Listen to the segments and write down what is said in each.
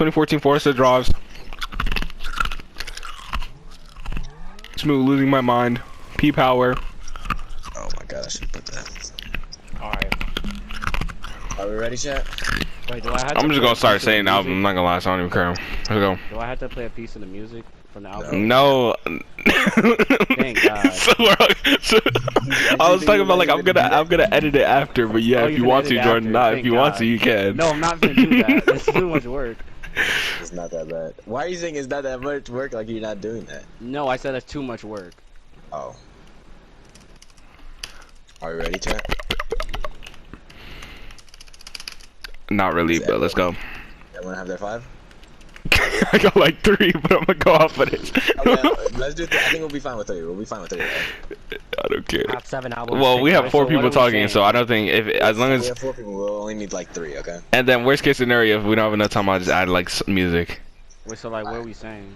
2014 Forza drives. Smooth losing my mind. P power. Oh my god, I should put that. Alright. Are we ready, chat? Wait, do I have I'm to just play gonna a start piece of the saying the album. music? I'm not gonna lie, so I don't even care. Let's go. Do I have to play a piece of the music from the album? No. Thank God. so I was talking about like I'm gonna edit it after, but yeah, Oh, if you're you gonna want to, edit Jordan, after. not if Thank you want God. to, you can. No, I'm not gonna do that. It's too much work. It's not that bad. Why are you saying it's not that much work like you're not doing that? No, I said it's too much work. Oh. Are we ready, chat? Not really, but let's go. Everyone have their 5? I got like 3, but I'm gonna go off of this. Okay, let's do 3. I think we'll be fine with 3. We'll be fine with 3. Right? I don't care. I have 7 albums. Well, we have 4 So what people are we talking, saying? so I don't think as long We as. have 4 people. We'll only need like 3. Okay. And then worst case scenario, if we don't have enough time, I'll just add like music. Wait, so like, what are we saying?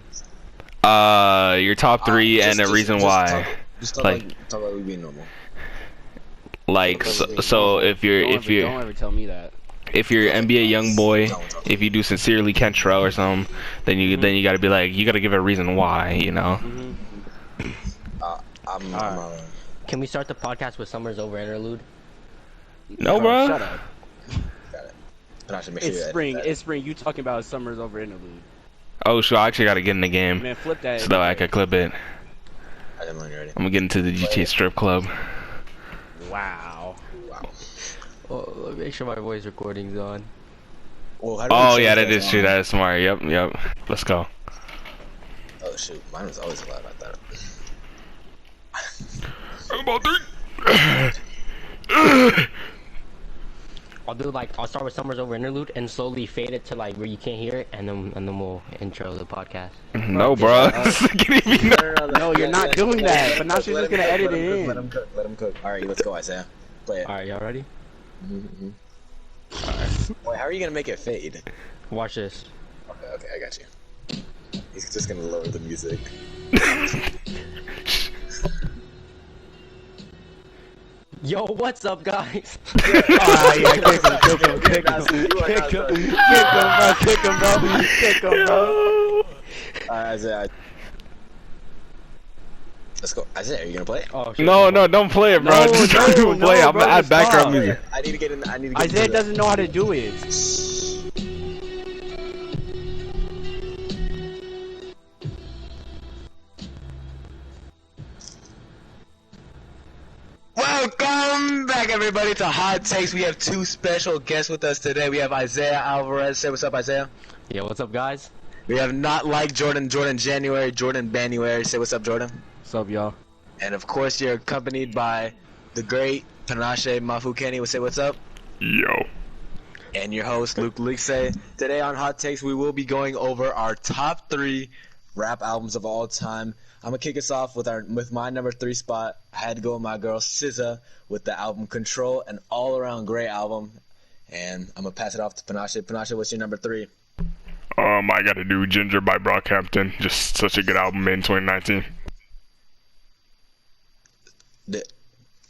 Your top 3 and a reason why. Talk about we being normal. Like so if you're Don't ever tell me that. if you're NBA young boy, if you do sincerely Kentrell or something, then you gotta be like, you gotta give a reason why, you know. Can we start the podcast with Summer's Over interlude? No, bro. Shut up. Got it. And I should make sure It's you spring. edit that. It's spring. You talking about summer's over interlude? Oh, so I actually gotta get in the game Man, flip that. so that I can clip it. I didn't learn you already. I'm gonna get into the GTA strip club. Wow. Wow. Oh, make sure my voice recording's on. Well, how do we Oh change yeah, that that is true. on? That is smart. Yep. Let's go. Oh shoot, mine was always a lot like that. About 3. I'll start with Summer's Over interlude and slowly fade it to like where you can't hear it, and then we'll intro the podcast. No, bro. No, you're not doing that. But now she's just gonna edit it in. Let him cook. Let him cook. All right, let's go, Isaiah. Play it. All right, y'all ready? Mm-hmm. Wait, how are you gonna make it fade? Watch this. Okay, I got you. He's just gonna lower the music. Yo, what's up, guys? Ah, yeah, kick him, bro. Isaiah. Let's go. Isaiah, are you gonna play it? Oh, shit. No, don't play it, bro. No, Just don't even play it. I'm bro, gonna add just background stop. music. I need to get in. I need to get Isaiah into the- doesn't know how to do it. Welcome back, everybody, to Hot Takes. We have 2 special guests with us today. We have Isaiah Alvarez. Say what's up, Isaiah. Yeah, what's up, guys? We have Not Like Jordan, Jordan January, Jordan Banuary. Say what's up, Jordan. What's up, y'all? And of course, you're accompanied by the great Panache Mafukeni. Say what's up. Yo. And your host, Luke Lixe. Today on Hot Takes, we will be going over our top 3 rap albums of all time. I'm gonna kick us off with my number 3 spot. I had to go with my girl SZA with the album Control, an all-around great album. And I'm gonna pass it off to Panache. Panache, what's your number 3? I gotta do Ginger by Brockhampton. Just such a good album in 2019.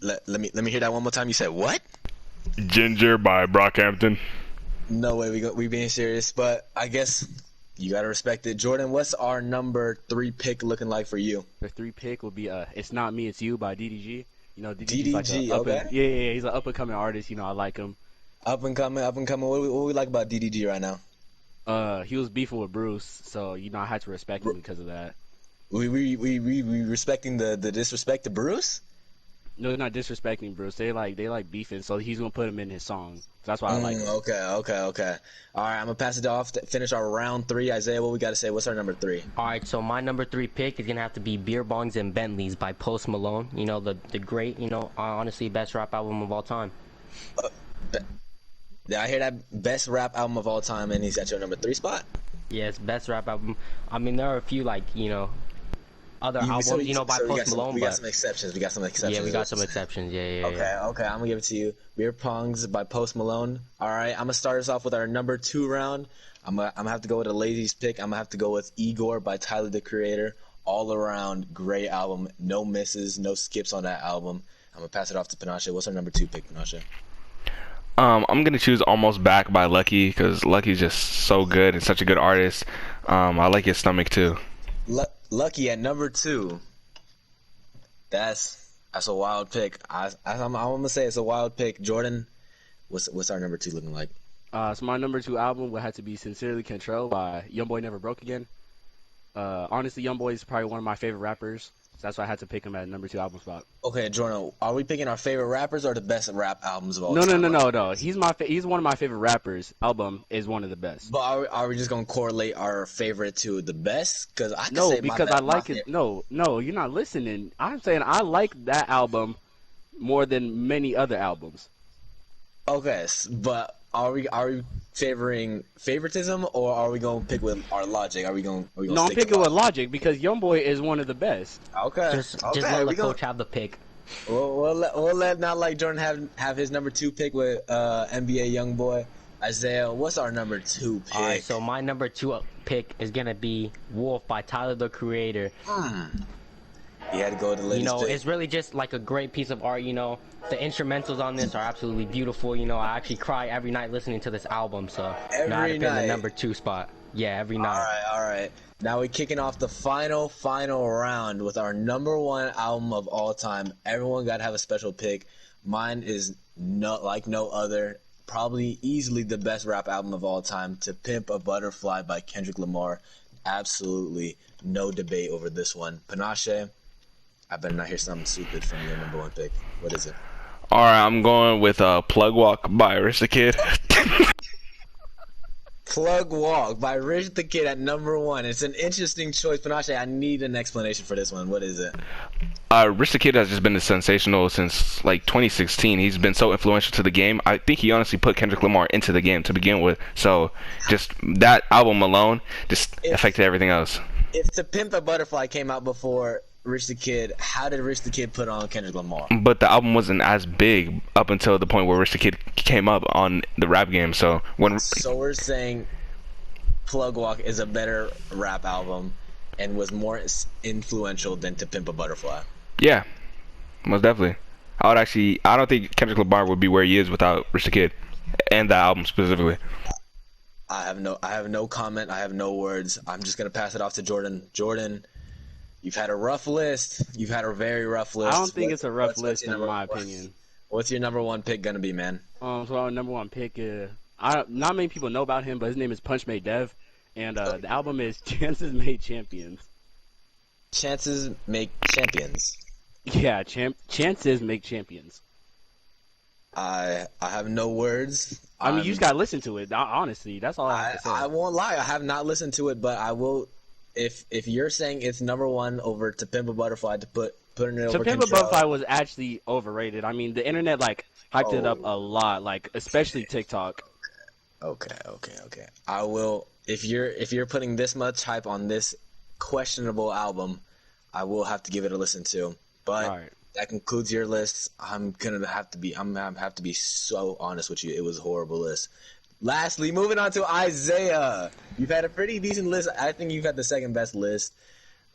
Let me hear that one more time. You said what? Ginger by Brockhampton. No way, we being serious, but I guess you gotta respect it. Jordan, what's our number 3 pick looking like for you? The 3 pick would be It's Not Me, It's You by DDG. You know, DDG's like DDG, a yeah, he's an up and coming artist. You know, I like him. Up and coming. What we like about DDG right now? He was beefing with Bruce, so you know I had to respect him because of that. We respecting the disrespect to Bruce? No, they're not disrespecting Bruce. They like beefing, so he's gonna put him in his song. So that's why I like him. Okay. All right, I'm gonna pass it off to finish our round 3. Isaiah, what we gotta say? What's our number 3? All right, so my number 3 pick is gonna have to be Beer Bongs and Bentleys by Post Malone. You know, the great, you know, honestly best rap album of all time. Did I hear that best rap album of all time, and he's at your number 3 spot? Yes, best rap album. I mean, there are a few like, you know, other albums, you know, by Post Malone, we but got some exceptions. yeah, we got some exceptions. Yeah. Okay, I'm gonna give it to you. Beer Pongs by Post Malone. All right, I'm gonna start us off with our number 2 round. I'm gonna have to go with a lazy's pick. I'm gonna have to go with Igor by Tyler the Creator. All around great album. No misses, no skips on that album. I'm gonna pass it off to Panache. What's our number 2 pick, Panache? I'm gonna choose "Almost Back" by Lucky because Lucky's just so good and such a good artist. I like his stomach too. Lucky at number 2. That's a wild pick. I'm gonna say it's a wild pick. Jordan, what's our number 2 looking like? So my number 2 album would have to be "Sincerely Control" by YoungBoy Never Broke Again. Honestly, YoungBoy is probably one of my favorite rappers. So that's why I had to pick him at number 2 album spot. Okay, Jordan, are we picking our favorite rappers or the best rap albums of all No, time? no. He's one of my favorite rappers. Album is one of the best. But are we just gonna correlate our favorite to the best? Because I can No, say because I like it. No, you're not listening. I'm saying I like that album more than many other albums. Okay, but are we favoring favoritism or are we gonna pick with our logic? Are we gonna No, I'm picking with logic because YoungBoy is one of the best. Okay, Just let the coach have the pick. We'll let not like Jordan have his number 2 pick with NBA YoungBoy. Isaiah, what's our number 2 pick? Alright, so my number 2 pick is gonna be "Wolf" by Tyler the Creator. He had to go to the latest pick. It's really just like a great piece of art. The instrumentals on this are absolutely beautiful. I actually cry every night listening to this album. So I had to pick the number 2 spot. Yeah, every night. All right. Now we're kicking off the final round with our number 1 album of all time. Everyone got to have a special pick. Mine is like no other. Probably easily the best rap album of all time, "To Pimp a Butterfly" by Kendrick Lamar. Absolutely no debate over this one. Panache, I better not hear something stupid from your number 1 pick. What is it? All right, I'm going with "Plug Walk" by Rich the Kid. Plug Walk by Rich the Kid at number 1. It's an interesting choice. Panache, I need an explanation for this one. What is it? Rich the Kid has just been sensational since like 2016. He's been so influential to the game. I think he honestly put Kendrick Lamar into the game to begin with. So just that album alone just affected everything else. If "To Pimp a Butterfly" came out before Rich the Kid, how did Rich the Kid put on Kendrick Lamar? But the album wasn't as big up until the point where Rich the Kid came up on the rap game. So we're saying Plug Walk is a better rap album and was more influential than "To Pimp a Butterfly." Yeah, most definitely. I don't think Kendrick Lamar would be where he is without Rich the Kid and that album specifically. I have no comment. I have no words. I'm just gonna pass it off to Jordan. Jordan, you've had a rough list. You've had a very rough list. I don't think it's a rough list in my opinion. What's your number 1 pick gonna be, man? So our number 1 pick not many people know about him, but his name is Punch Made Dev, and the album is "Chances Made Champions." Chances make champions. Yeah, chances make champions. I have no words. I mean, you just gotta listen to it. Honestly, that's all I have to say. I won't lie. I have not listened to it, but I will. If you're saying it's number 1 over "To Pimp a Butterfly," putting it over "To Pimp a Control. Butterfly" was actually overrated. I mean, the internet hyped it up a lot, especially TikTok. Okay. I will. If you're putting this much hype on this questionable album, I will have to give it a listen to. But that concludes your list. I'm gonna have to be so honest with you. It was a horrible list. Lastly, moving on to Isaiah. You've had a pretty decent list. I think you've had the second best list.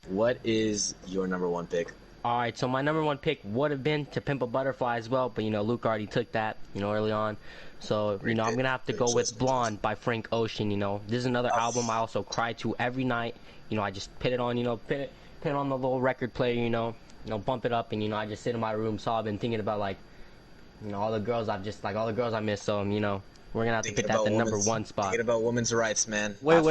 What is your number 1 pick? Alright, so my number 1 pick would have been "To Pimp a Butterfly" as well, but Luke already took that, early on. So, I'm gonna have to go with "Blonde" by Frank Ocean. This is another album I also cry to every night. I just put it on, put it on the little record player, bump it up, and I just sit in my room sobbing, thinking about all the girls I miss. So we're gonna have to put that the number 1 spot. Thinking about women's rights, man. Wait.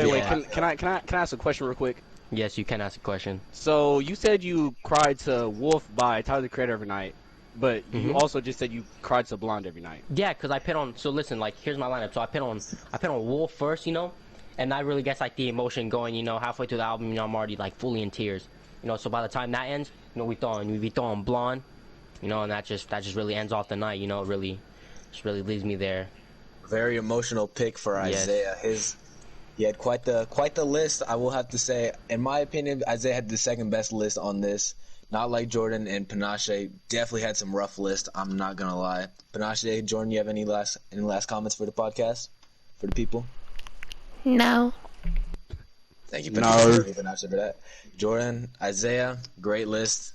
Can I ask a question real quick? Yes, you can ask a question. So you said you cried to "Wolf" by Tyler the Creator every night, but you also just said you cried to "Blonde" every night. Yeah, because I put on. So listen, here's my lineup. So I put on "Wolf" first, and that really gets the emotion going. Halfway through the album, I'm already fully in tears. So by the time that ends, we throw on "Blonde," and that just really ends off the night. Really leaves me there. Very emotional pick for Isaiah. Yes. He had quite the list. I will have to say, in my opinion, Isaiah had the second best list on this. Not like Jordan and Panache. Definitely had some rough lists. I'm not gonna lie. Panache, Jordan, you have any last comments for the podcast, for the people? No. Thank you, Panache, for that. Jordan, Isaiah, great list.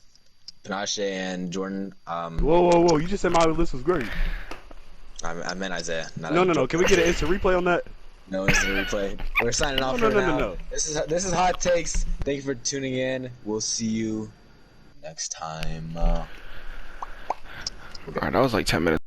Panache and Jordan. Whoa! You just said my list was great. I meant Isaiah. Not No. Can we get an instant replay on that? No instant replay. We're signing off No, for no, now. no. This is Hot Takes. Thank you for tuning in. We'll see you next time. Alright, that was like 10 minutes.